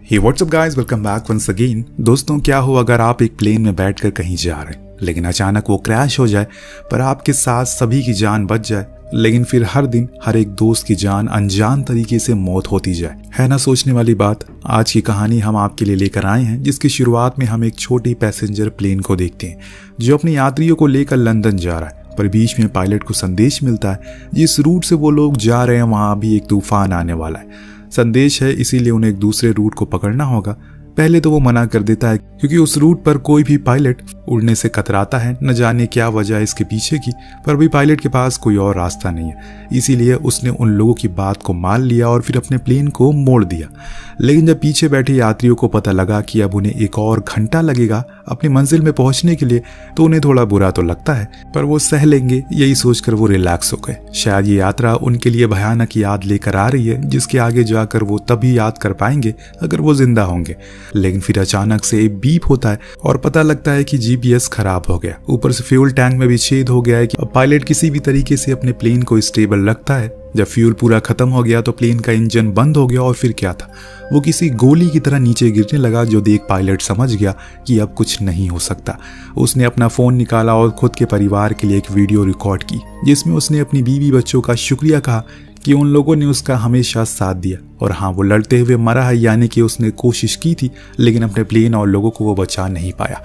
हे what's up guys, welcome back once again. दोस्तों, क्या हो अगर आप एक प्लेन में बैठकर कहीं जा रहे हैं लेकिन अचानक वो क्रैश हो जाए पर आपके साथ सभी की जान बच जाए, लेकिन फिर हर दिन हर एक दोस्त की जान अनजान तरीके से मौत होती जाए। है ना सोचने वाली बात। आज की कहानी हम आपके लिए लेकर आए हैं, जिसकी शुरुआत में हम एक छोटी पैसेंजर प्लेन को देखते हैं जो अपने यात्रियों को लेकर लंदन जा रहा है। पर बीच में पायलट को संदेश मिलता है जिस रूट से वो लोग जा रहे हैं वहां भी एक तूफान आने वाला है। संदेश है, इसीलिए उन्हें एक दूसरे रूट को पकड़ना होगा। पहले तो वो मना कर देता है क्योंकि उस रूट पर कोई भी पायलट उड़ने से कतराता है। न जाने क्या वजह इसके पीछे की, पर भी पायलट के पास कोई और रास्ता नहीं है। इसीलिए उसने उन लोगों की बात को मान लिया और फिर अपने प्लेन को मोड़ दिया। लेकिन जब पीछे बैठे यात्रियों को पता लगा कि अब उन्हें एक और घंटा लगेगा अपनी मंजिल में पहुंचने के लिए, तो उन्हें थोड़ा बुरा तो लगता है, पर वो सह लेंगे। यही सोचकर वो रिलैक्स हो गए। शायद ये यात्रा उनके लिए भयानक याद लेकर आ रही है, जिसके आगे जाकर वो तभी याद कर पाएंगे अगर वो जिंदा होंगे। लेकिन फिर अचानक से एक बीप होता है और पता लगता है कि जीपीएस खराब हो गया। ऊपर से फ्यूल टैंक में भी छेद हो गया है कि अब पायलट किसी भी तरीके से अपने प्लेन को स्टेबल रखता है। जब फ्यूल पूरा खत्म हो गया तो प्लेन का इंजन बंद हो गया और फिर क्या था, वो किसी गोली की तरह नीचे गिरने लगा, जो देख पायलट समझ गया कि अब कुछ नहीं हो सकता। उसने अपना फोन निकाला और खुद के परिवार के लिए एक वीडियो रिकॉर्ड की, जिसमें उसने अपनी बीवी बच्चों का शुक्रिया कहा कि उन लोगों ने उसका हमेशा साथ दिया। और हाँ, वो लड़ते हुए मरा है, यानी कि उसने कोशिश की थी लेकिन अपने प्लेन और लोगों को वो बचा नहीं पाया।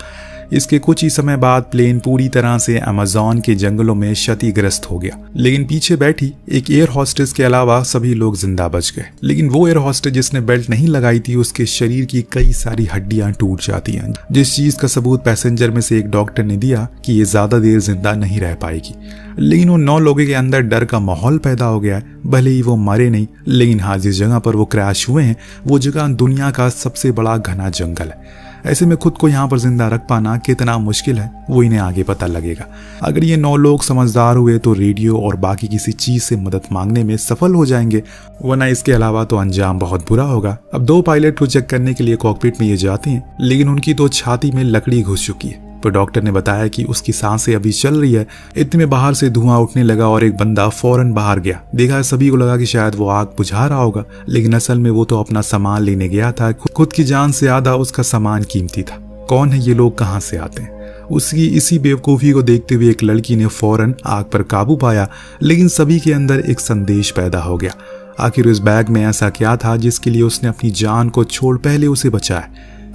इसके कुछ ही समय बाद प्लेन पूरी तरह से अमेज़न के जंगलों में क्षतिग्रस्त हो गया, लेकिन पीछे बैठी एक एयर होस्टेस के अलावा सभी लोग जिंदा बच गए। लेकिन वो एयर होस्टेस जिसने बेल्ट नहीं लगाई थी, उसके शरीर की कई सारी हड्डियां टूट जाती हैं, जिस चीज का सबूत पैसेंजर में से एक डॉक्टर ने दिया कि ये ज्यादा देर जिंदा नहीं रह पाएगी। लेकिन उन 9 लोगों के अंदर डर का माहौल पैदा हो गया है। भले ही वो मरे नहीं, लेकिन हाँ, जिस जगह पर वो क्रैश हुए हैं वो जगह दुनिया का सबसे बड़ा घना जंगल है। ऐसे में खुद को यहाँ पर जिंदा रख पाना कितना मुश्किल है वो इन्हें आगे पता लगेगा। अगर ये 9 लोग समझदार हुए तो रेडियो और बाकी किसी चीज से मदद मांगने में सफल हो जाएंगे, वरना इसके अलावा तो अंजाम बहुत बुरा होगा। अब 2 पायलट को चेक करने के लिए कॉकपिट में ये जाते हैं, लेकिन उनकी तो छाती में लकड़ी घुस चुकी है। पर डॉक्टर ने बताया कि उसकी सांसें अभी चल रही है। इतने में बाहर से धुआं उठने लगा और एक बंदा फौरन बाहर गया। देखा, सभी को लगा कि शायद वो आग बुझा रहा होगा, लेकिन असल में वो तो अपना सामान लेने गया था। खुद की जान से ज्यादा उसका सामान कीमती था। कौन है ये लोग, कहाँ से आते हैं? उसकी इसी बेवकूफ़ी को देखते हुए एक लड़की ने फौरन आग पर काबू पाया, लेकिन सभी के अंदर एक संदेश पैदा हो गया। आखिर उस बैग में ऐसा क्या था जिसके लिए उसने अपनी जान को छोड़ पहले उसे बचाया?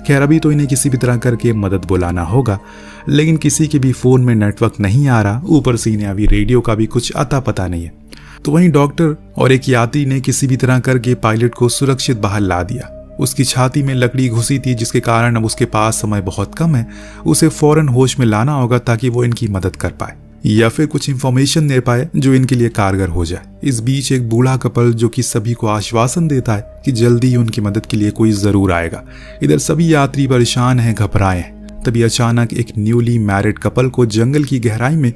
खैर, अभी तो इन्हें किसी भी तरह करके मदद बुलाना होगा, लेकिन किसी के भी फोन में नेटवर्क नहीं आ रहा। ऊपर से इन्हें अभी रेडियो का भी कुछ अता पता नहीं है। तो वहीं डॉक्टर और एक यात्री ने किसी भी तरह करके पायलट को सुरक्षित बाहर ला दिया। उसकी छाती में लकड़ी घुसी थी, जिसके कारण अब उसके पास समय बहुत कम है। उसे फौरन होश में लाना होगा ताकि वो इनकी मदद कर पाए या फिर कुछ इंफॉर्मेशन दे पाए जो इनके लिए कारगर हो जाए। इस बीच एक बूढ़ा कपल जो कि सभी को आश्वासन देता है कि जल्दी ही उनकी मदद के लिए कोई जरूर आएगा। इधर सभी यात्री परेशान हैं, घबराए हैं। तभी अचानक एक न्यूली मैरिड कपल को जंगल की गहराई में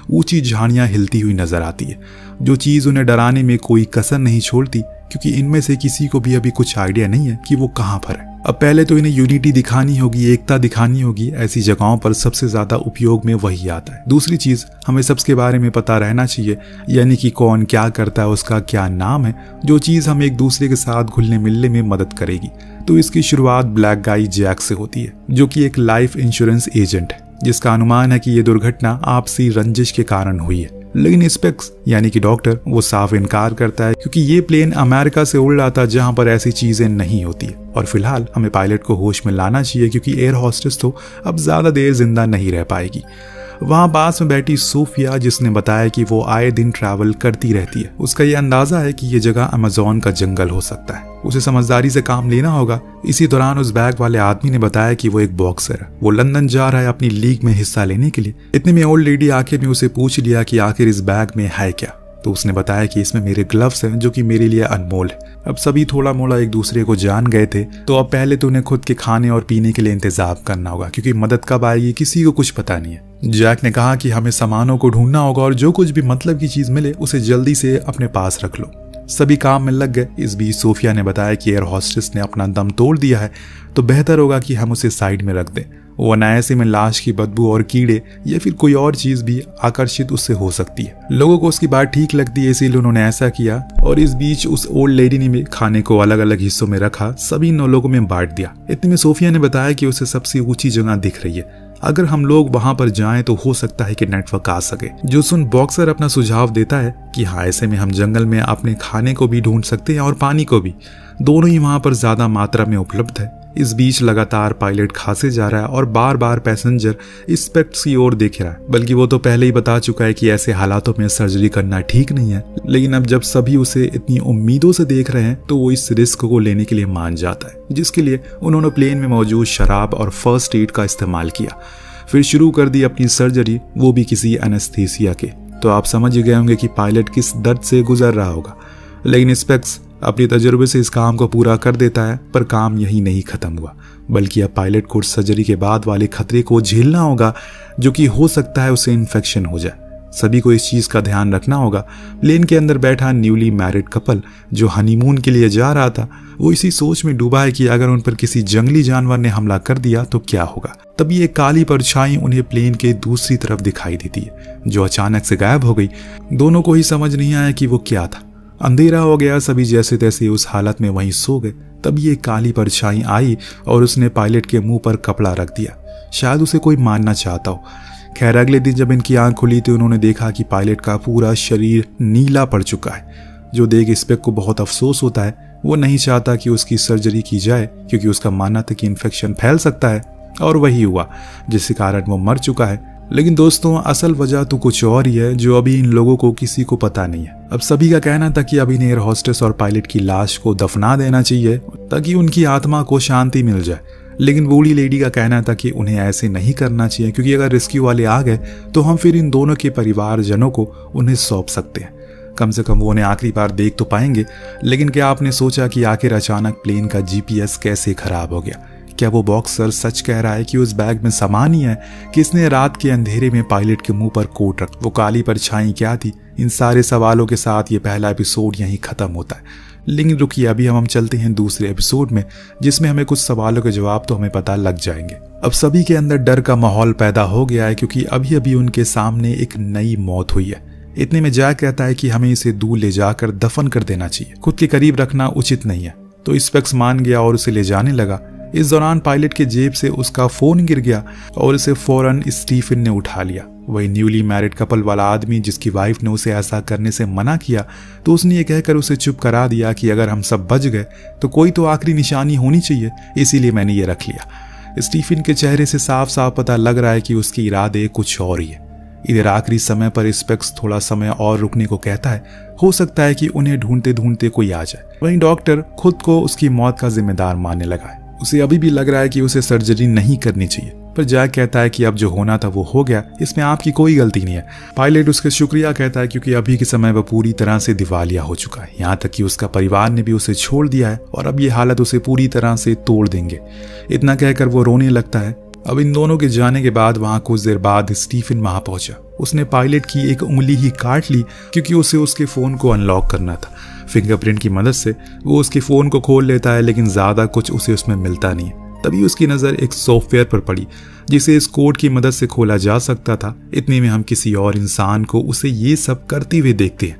ऊंची झाड़ियां हिलती हुई नजर आती है, जो चीज उन्हें डराने में कोई कसर नहीं छोड़ती, क्योंकि इनमें से किसी को भी अभी कुछ आइडिया नहीं है कि वो कहाँ पर है। अब पहले तो इन्हें यूनिटी दिखानी होगी, एकता दिखानी होगी। ऐसी जगहों पर सबसे ज्यादा उपयोग में वही आता है। दूसरी चीज, हमें सबके बारे में पता रहना चाहिए, यानी कि कौन क्या करता है, उसका क्या नाम है, जो चीज हम एक दूसरे के साथ घुलने मिलने में मदद करेगी। तो इसकी शुरुआत ब्लैक गाई जैक से होती है, जो कि एक लाइफ इंश्योरेंस एजेंट है, जिसका अनुमान है कि ये दुर्घटना आपसी रंजिश के कारण हुई है। लेकिन स्पेक्स यानी कि डॉक्टर, वो साफ इनकार करता है, क्योंकि ये प्लेन अमेरिका से उड़ रहा था जहां पर ऐसी चीजें नहीं होती है। और फिलहाल हमें पायलट को होश में लाना चाहिए, क्योंकि एयर होस्टेस तो अब ज्यादा देर जिंदा नहीं रह पाएगी। वहां पास में बैठी सोफिया, जिसने बताया कि वो आए दिन ट्रैवल करती रहती है, उसका ये अंदाजा है कि ये जगह अमेज़न का जंगल हो सकता है। उसे समझदारी से काम लेना होगा। इसी दौरान उस बैग वाले आदमी ने बताया कि वो एक बॉक्सर है, वो लंदन जा रहा है अपनी लीग में हिस्सा लेने के लिए। इतने में ओल्ड लेडी आखिर में उसे पूछ लिया कि आखिर इस बैग में है क्या। तो उसने बताया कि इसमें मेरे ग्लव्स हैं, जो कि मेरे लिए अनमोल है। अब सभी थोड़ा मोड़ा एक दूसरे को जान गए थे, तो अब पहले तो उन्हें खुद के खाने और पीने के लिए इंतजाम करना होगा, क्योंकि मदद कब आएगी किसी को कुछ पता नहीं है। जैक ने कहा कि हमें सामानों को ढूंढना होगा और जो कुछ भी मतलब की चीज मिले उसे जल्दी से अपने पास रख लो। सभी काम में लग गए। इस बीच सोफिया ने बताया कि एयर होस्टेस ने अपना दम तोड़ दिया है, तो बेहतर होगा कि हम उसे साइड में रख दें, वरना ऐसे में लाश की बदबू और कीड़े या फिर कोई और चीज भी आकर्षित उससे हो सकती है। लोगों को उसकी बात ठीक लगती है, इसीलिए उन्होंने ऐसा किया। और इस बीच उस ओल्ड लेडी ने भी खाने को अलग अलग हिस्सों में रखा, सभी 9 लोगों में बांट दिया। इतने में सोफिया ने बताया कि उसे सबसे ऊंची जगह दिख रही है, अगर हम लोग वहां पर जाएं तो हो सकता है कि नेटवर्क आ सके। जो सुन बॉक्सर अपना सुझाव देता है कि हाँ, ऐसे में हम जंगल में अपने खाने को भी ढूंढ सकते हैं और पानी को भी, दोनों ही वहां पर ज्यादा मात्रा में उपलब्ध है। इस बीच लगातार पायलट खांसे जा रहा है और बार बार पैसेंजर स्पेक्ट्स की ओर देख रहा है, बल्कि वो तो पहले ही बता चुका है कि ऐसे हालातों में सर्जरी करना ठीक नहीं है। लेकिन अब जब सभी उसे इतनी उम्मीदों से देख रहे हैं तो वो इस रिस्क को लेने के लिए मान जाता है, जिसके लिए उन्होंने प्लेन में मौजूद शराब और फर्स्ट एड का इस्तेमाल किया। फिर शुरू कर दी अपनी सर्जरी, वो भी किसी एनेस्थीसिया के। तो आप समझ गए होंगे कि पायलट किस दर्द से गुजर रहा होगा। लेकिन स्पेक्स अपने तजुर्बे से इस काम को पूरा कर देता है, पर काम यही नहीं खत्म हुआ, बल्कि अब पायलट को सर्जरी के बाद वाले खतरे को झेलना होगा, जो कि हो सकता है उसे इन्फेक्शन हो जाए। सभी को इस चीज का ध्यान रखना होगा। प्लेन के अंदर बैठा न्यूली मैरिड कपल जो हनीमून के लिए जा रहा था, वो इसी सोच में डूबा है कि अगर उन पर किसी जंगली जानवर ने हमला कर दिया तो क्या होगा। तभी एक काली परछाई उन्हें प्लेन के दूसरी तरफ दिखाई देती है, जो अचानक से गायब हो गई। दोनों को ही समझ नहीं आया कि वो क्या था। अंधेरा हो गया, सभी जैसे तैसे उस हालत में वहीं सो गए। तभी एक काली परछाई आई और उसने पायलट के मुंह पर कपड़ा रख दिया, शायद उसे कोई मारना चाहता हो। खैर, अगले दिन जब इनकी आंख खुली तो उन्होंने देखा कि पायलट का पूरा शरीर नीला पड़ चुका है, जो देख स्पेक को बहुत अफसोस होता है। वो नहीं चाहता कि उसकी सर्जरी की जाए, क्योंकि उसका मानना था कि इन्फेक्शन फैल सकता है, और वही हुआ, जिसके कारण वो मर चुका है। लेकिन दोस्तों, असल वजह तो कुछ और ही है, जो अभी इन लोगों को किसी को पता नहीं है। अब सभी का कहना था कि अभी एयर होस्टेस और पायलट की लाश को दफना देना चाहिए ताकि उनकी आत्मा को शांति मिल जाए। लेकिन बूढ़ी लेडी का कहना था कि उन्हें ऐसे नहीं करना चाहिए, क्योंकि अगर रेस्क्यू वाले आ गए तो हम फिर इन दोनों के परिवारजनों को उन्हें सौंप सकते हैं। कम से कम वो उन्हें आखिरी बार देख तो पाएंगे। लेकिन क्या आपने सोचा कि आखिर अचानक प्लेन का GPS कैसे खराब हो गया? क्या वो बॉक्सर सच कह रहा है कि उस बैग में सामान ही है? किसने रात के अंधेरे में पायलट के मुंह पर कोट रख? वो काली परछाई क्या थी? इन सारे सवालों के साथ ये पहला एपिसोड यहीं खत्म होता है। लेकिन रुकिए, अभी हम चलते हैं दूसरे एपिसोड में, जिसमें हमें कुछ सवालों के जवाब तो हमें पता लग जाएंगे। अब सभी के अंदर डर का माहौल पैदा हो गया है, क्योंकि अभी अभी उनके सामने एक नई मौत हुई है। इतने में जैक कहता है कि हमें इसे दूर ले जाकर दफन कर देना चाहिए, खुद के करीब रखना उचित नहीं है। तो स्पेक्स मान गया और उसे ले जाने लगा। इस दौरान पायलट के जेब से उसका फोन गिर गया और उसे फौरन स्टीफन ने उठा लिया। वही न्यूली मैरिड कपल वाला आदमी जिसकी वाइफ ने उसे ऐसा करने से मना किया, तो उसने ये कहकर उसे चुप करा दिया कि अगर हम सब बच गए तो कोई तो आखिरी निशानी होनी चाहिए, इसीलिए मैंने ये रख लिया। स्टीफन के चेहरे से साफ साफ पता लग रहा है कि उसके इरादे कुछ और ही है। इधर आखिरी समय पर स्पेक्स थोड़ा समय और रुकने को कहता है, हो सकता है कि उन्हें ढूंढते ढूंढते कोई आ जाए। वहीं डॉक्टर खुद को उसकी मौत का जिम्मेदार मानने लगा है। उसे अभी भी लग रहा है कि उसे सर्जरी नहीं करनी चाहिए, पर जैक कहता है कि अब जो होना था वो हो गया, इसमें आपकी कोई गलती नहीं है। पायलट उसके शुक्रिया कहता है, क्योंकि अभी के समय वह पूरी तरह से दिवालिया हो चुका है। यहाँ तक कि उसका परिवार ने भी उसे छोड़ दिया है और अब ये हालत उसे पूरी तरह से तोड़ देंगे। इतना कहकर वो रोने लगता है। अब इन दोनों के जाने के बाद वहां कुछ देर बाद स्टीफन वहां पहुंचा। उसने पायलट की एक उंगली ही काट ली, क्योंकि उसे उसके फोन को अनलॉक करना था। फिंगरप्रिंट की मदद से वो उसके फोन को खोल लेता है, लेकिन ज्यादा कुछ उसे उसमें मिलता नहीं है। तभी उसकी नजर एक सॉफ्टवेयर पर पड़ी, जिसे इस कोड की मदद से खोला जा सकता था। इतने में हम किसी और इंसान को उसे ये सब करते हुए देखते हैं,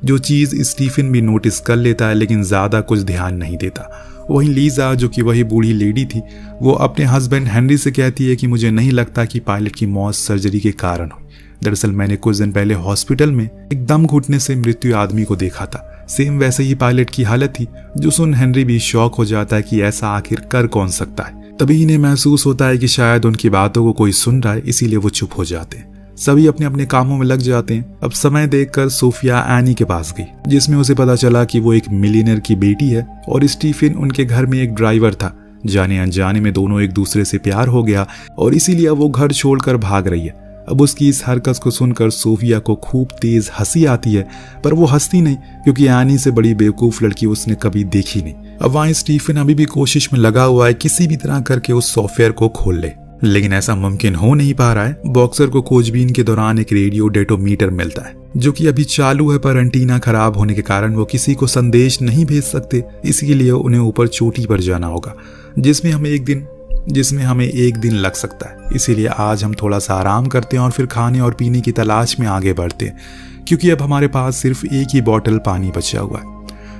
जो चीज स्टीफन भी नोटिस कर लेता है, लेकिन ज्यादा कुछ ध्यान नहीं देता। वहीं लीजा, जो कि वही बूढ़ी लेडी थी, वो अपने हस्बैंड हेनरी से कहती है कि मुझे नहीं लगता कि पायलट की मौत सर्जरी के कारण हुई। दरअसल मैंने कुछ दिन पहले हॉस्पिटल में एक दम घुटने से मृत्यु आदमी को देखा था। सेम वैसे ही पायलट की हालत थी, जो सुन हेनरी भी शॉक हो जाता है कि ऐसा आखिर कर कौन सकता है। तभी इन्हें महसूस होता है कि शायद उनकी बातों को कोई सुन रहा है, इसीलिए वो चुप हो जाते हैं। सभी अपने अपने कामों में लग जाते हैं। अब समय देखकर सोफिया एनी के पास गई, जिसमें उसे पता चला कि वो एक मिलियनर की बेटी है और स्टीफन उनके घर में एक ड्राइवर था। जाने अनजाने में दोनों एक दूसरे से प्यार हो गया और इसीलिए वो घर छोड़कर भाग रही है। अब उसकी इस हरकत को सुनकर सोफिया को खूब तेज हंसी आती है, पर वो हंसती नहीं, क्योंकि एनी से बड़ी बेवकूफ लड़की उसने कभी देखी नहीं। अब वहाँ स्टीफन अभी भी कोशिश में लगा हुआ है किसी भी तरह करके उस सॉफ्टवेयर को खोल ले। लेकिन ऐसा मुमकिन हो नहीं पा रहा है। बॉक्सर को खोजबीन के दौरान एक रेडियो डेटोमीटर मिलता है जो कि अभी चालू है, पर एंटीना खराब होने के कारण वो किसी को संदेश नहीं भेज सकते। इसीलिए उन्हें ऊपर चोटी पर जाना होगा जिसमें हमें एक दिन लग सकता है। इसीलिए आज हम थोड़ा सा आराम करते हैं और फिर खाने और पीने की तलाश में आगे बढ़ते हैं, क्योंकि अब हमारे पास सिर्फ एक ही बॉटल पानी बचा हुआ है।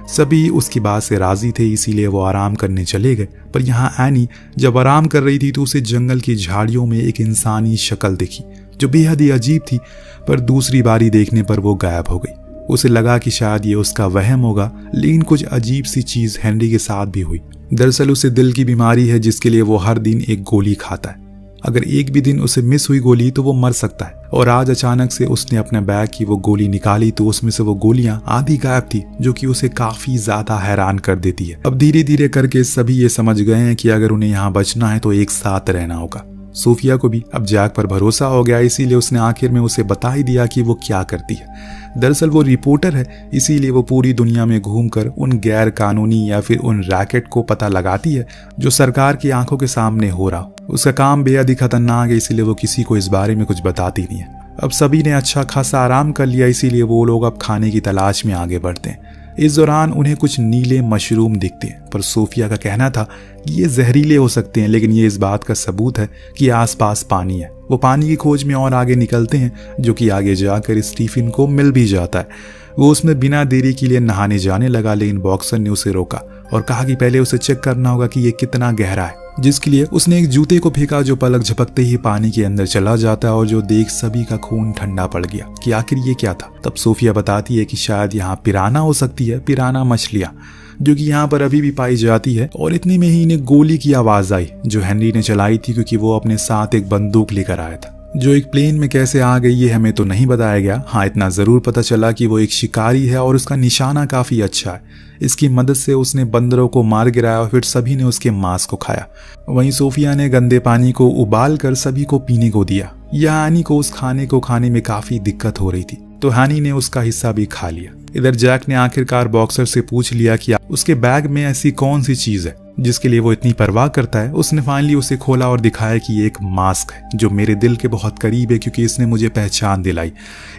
सभी उसकी बात से राजी थे, इसीलिए वो आराम करने चले गए। पर यहाँ एनी जब आराम कर रही थी तो उसे जंगल की झाड़ियों में एक इंसानी शक्ल दिखी जो बेहद ही अजीब थी। पर दूसरी बारी देखने पर वो गायब हो गई। उसे लगा कि शायद ये उसका वहम होगा, लेकिन कुछ अजीब सी चीज हेनरी के साथ भी हुई। दरअसल उसे दिल की बीमारी है जिसके लिए वो हर दिन एक गोली खाता है। अगर एक भी दिन उसे मिस हुई गोली तो वो मर सकता है। और आज अचानक से उसने अपने बैग की वो गोली निकाली तो उसमें से वो गोलियां आधी गायब थी, जो कि उसे काफी ज्यादा हैरान कर देती है। अब धीरे धीरे करके सभी ये समझ गए हैं कि अगर उन्हें यहाँ बचना है तो एक साथ रहना होगा। सोफिया को भी अब जैक पर भरोसा हो गया, इसीलिए उसने आखिर में उसे बता ही दिया कि वो क्या करती है। दरअसल वो रिपोर्टर है, इसीलिए वो पूरी दुनिया में घूमकर उन गैर कानूनी या फिर उन रैकेट को पता लगाती है जो सरकार की आंखों के सामने हो रहा। उसका काम बेहद ही खतरनाक है, इसीलिए वो किसी को इस बारे में कुछ बताती नहीं है। अब सभी ने अच्छा खासा आराम कर लिया, इसीलिए वो लोग अब खाने की तलाश में आगे बढ़ते हैं। इस दौरान उन्हें कुछ नीले मशरूम दिखते हैं, पर सोफिया का कहना था कि ये जहरीले हो सकते हैं, लेकिन ये इस बात का सबूत है कि आसपास पानी है। वो पानी की खोज में और आगे निकलते हैं, जो कि आगे जाकर स्टीफन को मिल भी जाता है। वो उसमें बिना देरी के लिए नहाने जाने लगा, लेकिन बॉक्सर ने उसे रोका और कहा कि पहले उसे चेक करना होगा कि ये कितना गहरा है, जिसके लिए उसने एक जूते को फेंका जो पलक झपकते ही पानी के अंदर चला जाता है और जो देख सभी का खून ठंडा पड़ गया कि आखिर ये क्या था। तब सोफिया बताती है कि शायद यहाँ पिराना हो सकती है, पिराना मछलियाँ, जो कि यहाँ पर अभी भी पाई जाती है। और इतने में ही इन्हें गोली की आवाज आई जो हेनरी ने चलाई थी, क्योंकि वो अपने साथ एक बंदूक लेकर आया था, जो एक प्लेन में कैसे आ गई ये हमें तो नहीं बताया गया। हाँ, इतना जरूर पता चला कि वो एक शिकारी है और उसका निशाना काफी अच्छा है। इसकी मदद से उसने बंदरों को मार गिराया और फिर सभी ने उसके मांस को खाया। वहीं सोफिया ने गंदे पानी को उबाल कर सभी को पीने को दिया। यह एनी को उस खाने को खाने में काफी दिक्कत हो रही थी, तो एनी ने उसका हिस्सा भी खा लिया। इधर जैक ने आखिरकार बॉक्सर से पूछ लिया कि उसके बैग में ऐसी कौन सी चीज है जिसके लिए वो इतनी परवाह करता है। उसने फाइनली उसे खोला और दिखाया कि ये एक मास्क है जो मेरे दिल के बहुत करीब है, क्योंकि इसने मुझे पहचान दिलाई,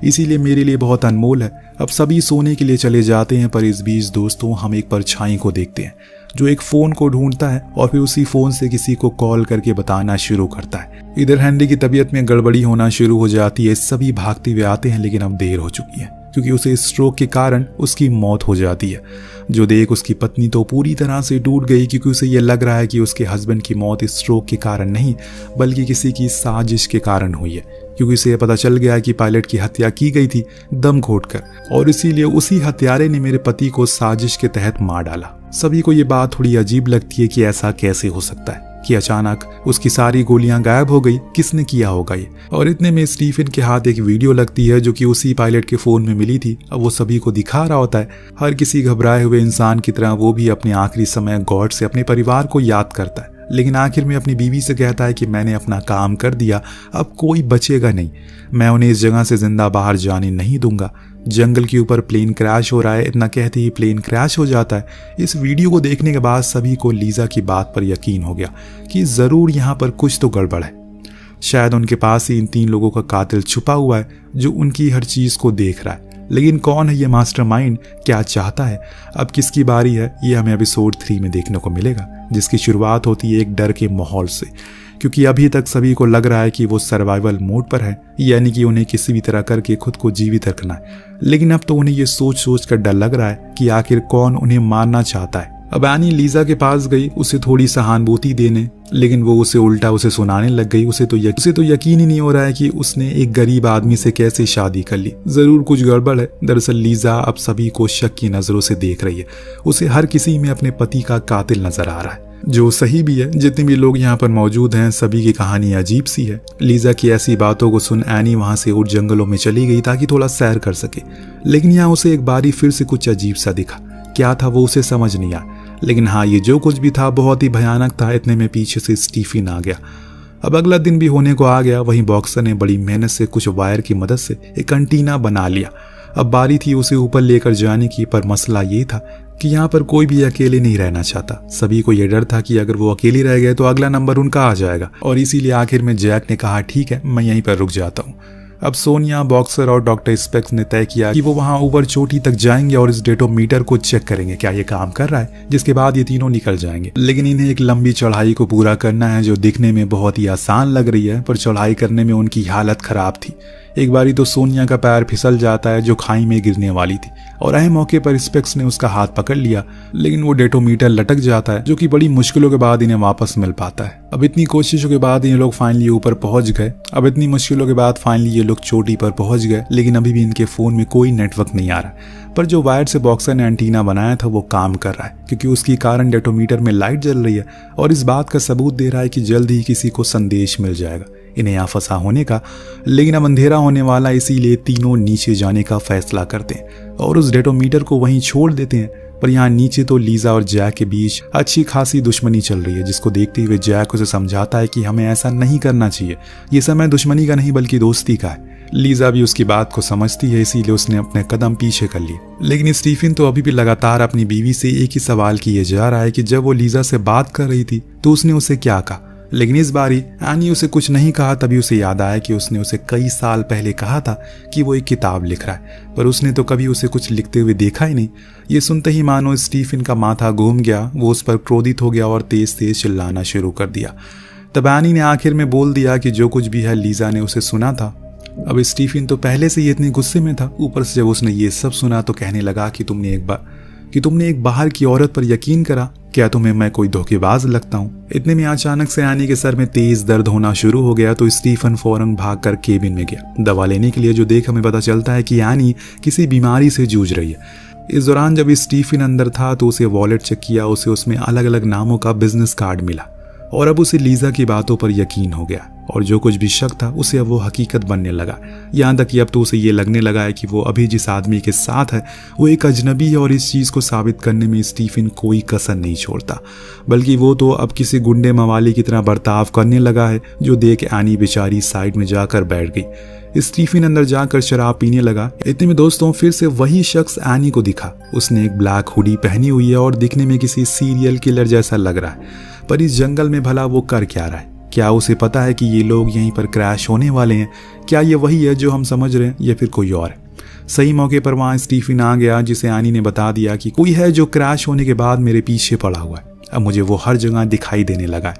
इसीलिए मेरे लिए बहुत अनमोल है। अब सभी सोने के लिए चले जाते हैं, पर इस बीच दोस्तों हम एक परछाई को देखते हैं जो एक फोन को ढूंढता है और फिर उसी फोन से किसी को कॉल करके बताना शुरू करता है। इधर हेनरी की तबीयत में गड़बड़ी होना शुरू हो जाती है। सभी भागते हुए आते हैं, लेकिन अब देर हो चुकी है, क्योंकि उसे स्ट्रोक के कारण उसकी मौत हो जाती है। जो देख उसकी पत्नी तो पूरी तरह से टूट गई, क्योंकि उसे यह लग रहा है कि उसके हस्बैंड की मौत स्ट्रोक के कारण नहीं बल्कि किसी की साजिश के कारण हुई है, क्योंकि उसे पता चल गया कि पायलट की हत्या की गई थी दम घोटकर, और इसीलिए उसी हत्यारे ने मेरे पति को साजिश के तहत मार डाला। सभी को ये बात थोड़ी अजीब लगती है कि ऐसा कैसे हो सकता है कि अचानक उसकी सारी गोलियां गायब हो गई, किसने किया होगा ये। और इतने में स्टीफन के हाथ एक वीडियो लगती है जो कि उसी पायलट के फोन में मिली थी। अब वो सभी को दिखा रहा होता है। हर किसी घबराए हुए इंसान की तरह वो भी अपने आखिरी समय गॉड से अपने परिवार को याद करता है, लेकिन आखिर में अपनी बीवी से कहता है कि मैंने अपना काम कर दिया, अब कोई बचेगा नहीं, मैं उन्हें इस जगह से जिंदा बाहर जाने नहीं दूंगा। जंगल के ऊपर प्लेन क्रैश हो रहा है, इतना कहते ही प्लेन क्रैश हो जाता है। इस वीडियो को देखने के बाद सभी को लीजा की बात पर यकीन हो गया कि जरूर यहाँ पर कुछ तो गड़बड़ है। शायद उनके पास ही इन 3 लोगों का कातिल छुपा हुआ है जो उनकी हर चीज को देख रहा है। लेकिन कौन है ये मास्टरमाइंड, क्या चाहता है, अब किसकी बारी है, ये हमें एपिसोड 3 में देखने को मिलेगा, जिसकी शुरुआत होती है एक डर के माहौल से, क्योंकि अभी तक सभी को लग रहा है कि वो सर्वाइवल मोड पर है, यानी कि उन्हें किसी भी तरह करके खुद को जीवित रखना है। लेकिन अब तो उन्हें ये सोच सोच कर डर लग रहा है कि आखिर कौन उन्हें मारना चाहता है। अब एनी लीजा के पास गई उसे थोड़ी सहानुभूति देने, लेकिन वो उसे उल्टा उसे सुनाने लग गई। उसे तो यकीन ही नहीं हो रहा है कि उसने एक गरीब आदमी से कैसे शादी कर ली, जरूर कुछ गड़बड़ है। दरअसल लीजा अब सभी को शक की नजरों से देख रही है। उसे हर किसी में अपने पति का कातिल नजर आ रहा है, जो सही भी है। जितने भी लोग यहाँ पर मौजूद हैं सभी की कहानी अजीब सी है। लीजा की ऐसी बातों को सुन एनी वहां से उठ जंगलों में चली गई ताकि थोड़ा सैर कर सके, लेकिन यहाँ उसे एक बारी फिर से कुछ अजीब सा दिखा। क्या था वो उसे समझ नहीं आया, लेकिन हाँ ये जो कुछ भी था बहुत ही भयानक था। इतने में पीछे से स्टीफन आ गया। अब अगला दिन भी होने को आ गया। वहीं बॉक्सर ने बड़ी मेहनत से कुछ वायर की मदद से एक एंटीना बना लिया। अब बारी थी उसे ऊपर लेकर जाने की, पर मसला ये था कि यहाँ पर कोई भी अकेले नहीं रहना चाहता। सभी को यह डर था कि अगर वो अकेले रह गए तो अगला नंबर उनका आ जाएगा, और इसीलिए आखिर में जैक ने कहा ठीक है, मैं यहीं पर रुक जाता हूँ। अब सोनिया, बॉक्सर और डॉक्टर स्पेक्स ने तय किया कि वो वहां ऊपर चोटी तक जाएंगे और इस डेटोमीटर को चेक करेंगे क्या ये काम कर रहा है, जिसके बाद ये तीनों निकल जाएंगे। लेकिन इन्हें एक लंबी चढ़ाई को पूरा करना है जो दिखने में बहुत ही आसान लग रही है, पर चढ़ाई करने में उनकी हालत खराब थी। एक बारी तो सोनिया का पैर फिसल जाता है जो खाई में गिरने वाली थी, और अहम मौके पर स्पेक्स ने उसका हाथ पकड़ लिया, लेकिन वो डेटोमीटर लटक जाता है, जो कि बड़ी मुश्किलों के बाद इन्हें वापस मिल पाता है। अब इतनी कोशिशों के बाद ये लोग फाइनली ऊपर पहुंच गए। अब इतनी मुश्किलों के बाद फाइनली ये लोग चोटी पर पहुंच गए, लेकिन अभी भी इनके फोन में कोई नेटवर्क नहीं आ रहा। पर जो वायर से बॉक्सर ने एंटीना बनाया था वो काम कर रहा है, क्योंकि उसके कारण डेटोमीटर में लाइट जल रही है, और इस बात का सबूत दे रहा है कि जल्द ही किसी को संदेश मिल जाएगा इन्हें यहाँ फंसा होने का। लेकिन अब अंधेरा होने वाला, इसीलिए तीनों नीचे जाने का फैसला करते हैं और उस डेटोमीटर को वहीं छोड़ देते हैं। पर यहाँ नीचे तो लीजा और जैक के बीच अच्छी खासी दुश्मनी चल रही है, जिसको देखते हुए जैक उसे समझाता है कि हमें ऐसा नहीं करना चाहिए, ये समय दुश्मनी का नहीं बल्कि दोस्ती का है। लीजा भी उसकी बात को समझती है, इसीलिए उसने अपने कदम पीछे कर लिए। लेकिन स्टीफन तो अभी भी लगातार अपनी बीवी से एक ही सवाल किए जा रहा है कि जब वो लीजा से बात कर रही थी तो उसने उसे क्या कहा। लेकिन इस बारी एनी उसे कुछ नहीं कहा। तभी उसे याद आया कि उसने उसे कई साल पहले कहा था कि वो एक किताब लिख रहा है, पर उसने तो कभी उसे कुछ लिखते हुए देखा ही नहीं। ये सुनते ही मानो स्टीफन का माथा घूम गया, वो उस पर क्रोधित हो गया और तेज तेज चिल्लाना शुरू कर दिया। तब एनी ने आखिर में बोल दिया कि जो कुछ भी है लीजा ने उसे सुना था। अब स्टीफन तो पहले से ही इतने गुस्से में था, ऊपर से जब उसने ये सब सुना तो कहने लगा कि तुमने एक बाहर की औरत पर यकीन करा, क्या तुम्हें मैं कोई धोखेबाज लगता हूँ। इतने में अचानक से एनी के सर में तेज दर्द होना शुरू हो गया, तो स्टीफन फौरन भागकर केबिन में गया दवा लेने के लिए, जो देख हमें पता चलता है कि एनी किसी बीमारी से जूझ रही है। इस दौरान जब स्टीफन अंदर था तो उसे वॉलेट चेक किया, उसे उसमें अलग अलग नामों का बिजनेस कार्ड मिला, और अब उसे लीजा की बातों पर यकीन हो गया, और जो कुछ भी शक था उसे अब वो हकीकत बनने लगा। यहाँ तक कि अब तो उसे ये लगने लगा है कि वो अभी जिस आदमी के साथ है वो एक अजनबी है, और इस चीज़ को साबित करने में स्टीफन कोई कसर नहीं छोड़ता, बल्कि वो तो अब किसी गुंडे मवाली की तरह बर्ताव करने लगा है, जो देख एनी बेचारी साइड में जाकर बैठ गई। स्टीफन अंदर जाकर शराब पीने लगा। इतने में दोस्तों फिर से वही शख्स एनी को दिखा। उसने एक ब्लैक हुडी पहनी हुई है और दिखने में किसी सीरियल किलर जैसा लग रहा है, पर इस जंगल में भला वो कर क्या रहा है? क्या उसे पता है कि ये लोग यहीं पर क्रैश होने वाले हैं? क्या ये वही है जो हम समझ रहे हैं या फिर कोई और है? सही मौके पर वहाँ स्टीफन आ गया, जिसे एनी ने बता दिया कि कोई है जो क्रैश होने के बाद मेरे पीछे पड़ा हुआ है, अब मुझे वो हर जगह दिखाई देने लगा है।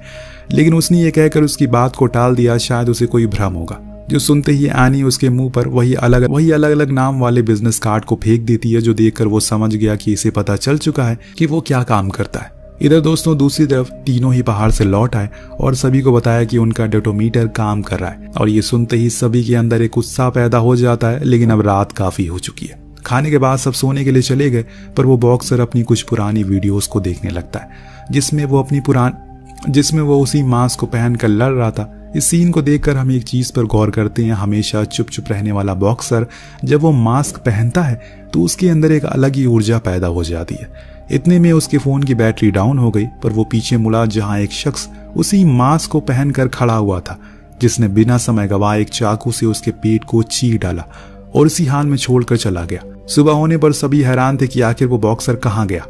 लेकिन उसने ये कहकर उसकी बात को टाल दिया, शायद उसे कोई भ्रम होगा। जो सुनते ही एनी उसके मुंह पर वही अलग अलग नाम वाले बिजनेस कार्ड को फेंक देती है, जो देखकर वो समझ गया कि इसे पता चल चुका है कि वो क्या काम करता है। इधर दोस्तों दूसरी तरफ तीनों ही पहाड़ से लौट आए और सभी को बताया कि उनका डेटोमीटर काम कर रहा है, और ये सुनते ही सभी के अंदर एक उत्साह पैदा हो जाता है। लेकिन अब रात काफी हो चुकी है। खाने के बाद सब सोने के लिए चले गए, पर वो बॉक्सर अपनी कुछ पुरानी वीडियोस को देखने लगता है, जिसमें वो उसी मास्क को पहनकर लड़ रहा था। इस सीन को देखकर हम एक चीज पर गौर करते हैं, हमेशा चुप चुप रहने वाला बॉक्सर जब वो मास्क पहनता है तो उसके अंदर एक अलग ही ऊर्जा पैदा हो जाती है। इतने में उसके फोन की बैटरी डाउन हो गई, पर वो पीछे मुड़ा जहां एक शख्स उसी मास्क को पहनकर खड़ा हुआ था, जिसने बिना समय गवाए एक चाकू से उसके पेट को चीर डाला और इसी हाल में छोड़कर चला गया। सुबह होने पर सभी हैरान थे कि आखिर वो बॉक्सर कहाँ गया,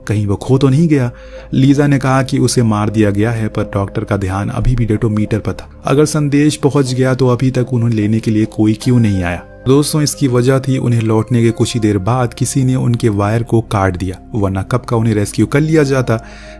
कहीं वो खो तो नहीं गया। लीजा ने कहा कि उसे मार दिया गया है, पर डॉक्टर का ध्यान अभी भी डेटोमीटर पर था। अगर संदेश पहुंच गया तो अभी तक उन्हें लेने के लिए कोई क्यों नहीं आया? दोस्तों इसकी वजह थी उन्हें लौटने के कुछ ही देर बाद किसी ने उनके वायर को काट दिया, वरना कब का उन्हें रेस्क्यू कर लिया जाता।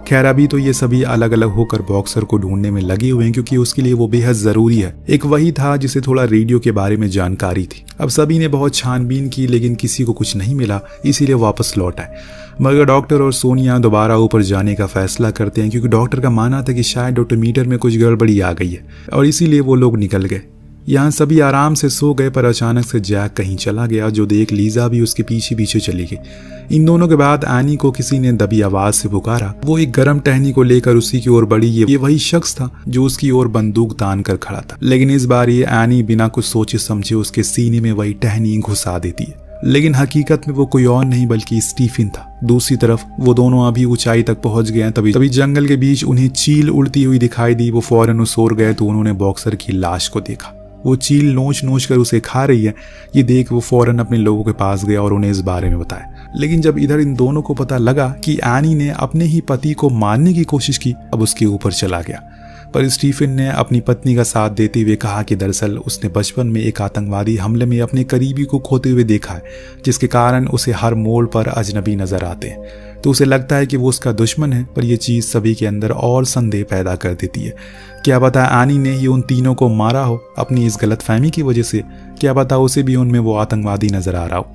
खैर अभी तो ये सभी अलग अलग होकर बॉक्सर को ढूंढने में लगे हुए हैं, क्योंकि उसके लिए वो बेहद जरूरी है। एक वही था जिसे थोड़ा रेडियो के बारे में जानकारी थी। अब सभी ने बहुत छानबीन की, लेकिन किसी को कुछ नहीं मिला, इसीलिए वापस लौट आए। मगर डॉक्टर और सोनिया दोबारा ऊपर जाने का फैसला करते हैं, क्योंकि डॉक्टर का मानना था कि शायद डेटोमीटर में कुछ गड़बड़ी आ गई है, और इसीलिए वो लोग निकल गए। यहाँ सभी आराम से सो गए, पर अचानक से जैक कहीं चला गया, जो देख लीजा भी उसके पीछे पीछे चली गई। इन दोनों के बाद एनी को किसी ने दबी आवाज से पुकारा। वो एक गर्म टहनी को लेकर उसी की ओर बढ़ी। ये वही शख्स था जो उसकी ओर बंदूक तान कर खड़ा था, लेकिन इस बार ये एनी बिना कुछ सोचे समझे उसके सीने में वही टहनी घुसा देती है। लेकिन हकीकत में वो कोई और नहीं बल्कि स्टीफन था। दूसरी तरफ वो दोनों अभी ऊंचाई तक पहुंच गए। तभी जंगल के बीच उन्हें चील उड़ती हुई दिखाई दी। वो फौरन उस ओर गए तो उन्होंने बॉक्सर की लाश को देखा। वो चील नोच नोच कर उसे खा रही है। ये देख वो फौरन अपने लोगों के पास गया और उन्हें इस बारे में बताया। लेकिन जब इधर इन दोनों को पता लगा कि एनी ने अपने ही पति को मारने की कोशिश की, अब उसके ऊपर चला गया। पर स्टीफन ने अपनी पत्नी का साथ देते हुए कहा कि दरअसल उसने बचपन में एक आतंकवादी हमले में अपने करीबी को खोते हुए देखा है, जिसके कारण उसे हर मोड़ पर अजनबी नजर आते हैं। तो उसे लगता है कि वो उसका दुश्मन है, पर यह चीज़ सभी के अंदर और संदेह पैदा कर देती है। क्या पता एनी ने ही उन तीनों को मारा हो अपनी इस गलतफहमी की वजह से, क्या पता उसे भी उनमें वो आतंकवादी नजर आ रहा हो।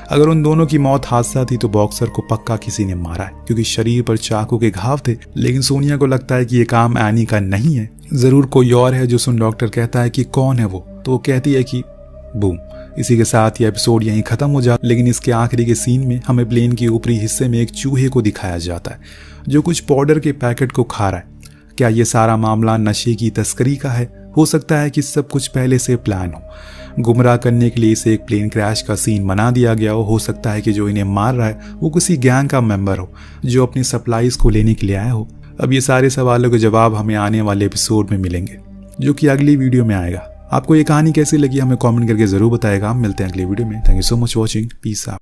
अगर उन दोनों की मौत हादसा थी तो बॉक्सर को पक्का किसी ने मारा है, क्योंकि शरीर पर चाकू के घाव थे। लेकिन सोनिया को लगता है कि ये काम एनी का नहीं है, जरूर कोई और है। जो सुन डॉक्टर कहता है कि कौन है वो, तो वो कहती है कि बूम। इसी के साथ ये एपिसोड यहीं खत्म हो जाता। लेकिन इसके आखिरी के सीन में हमें प्लेन के ऊपरी हिस्से में एक चूहे को दिखाया जाता है जो कुछ पाउडर के पैकेट को खा रहा है। क्या ये सारा मामला नशे की तस्करी का है? हो सकता है कि सब कुछ पहले से प्लान हो। गुमराह करने के लिए इसे एक प्लेन क्रैश का सीन बना दिया गया हो सकता है कि जो इन्हें मार रहा है वो किसी गैंग का मेंबर हो जो अपनी सप्लाईज को लेने के लिए आया हो। अब ये सारे सवालों के जवाब हमें आने वाले एपिसोड में मिलेंगे, जो कि अगली वीडियो में आएगा। आपको ये कहानी कैसी लगी हमें कमेंट करके जरूर बताएगा। हम मिलते हैं अगली वीडियो में। Thank you so much watching. Peace out.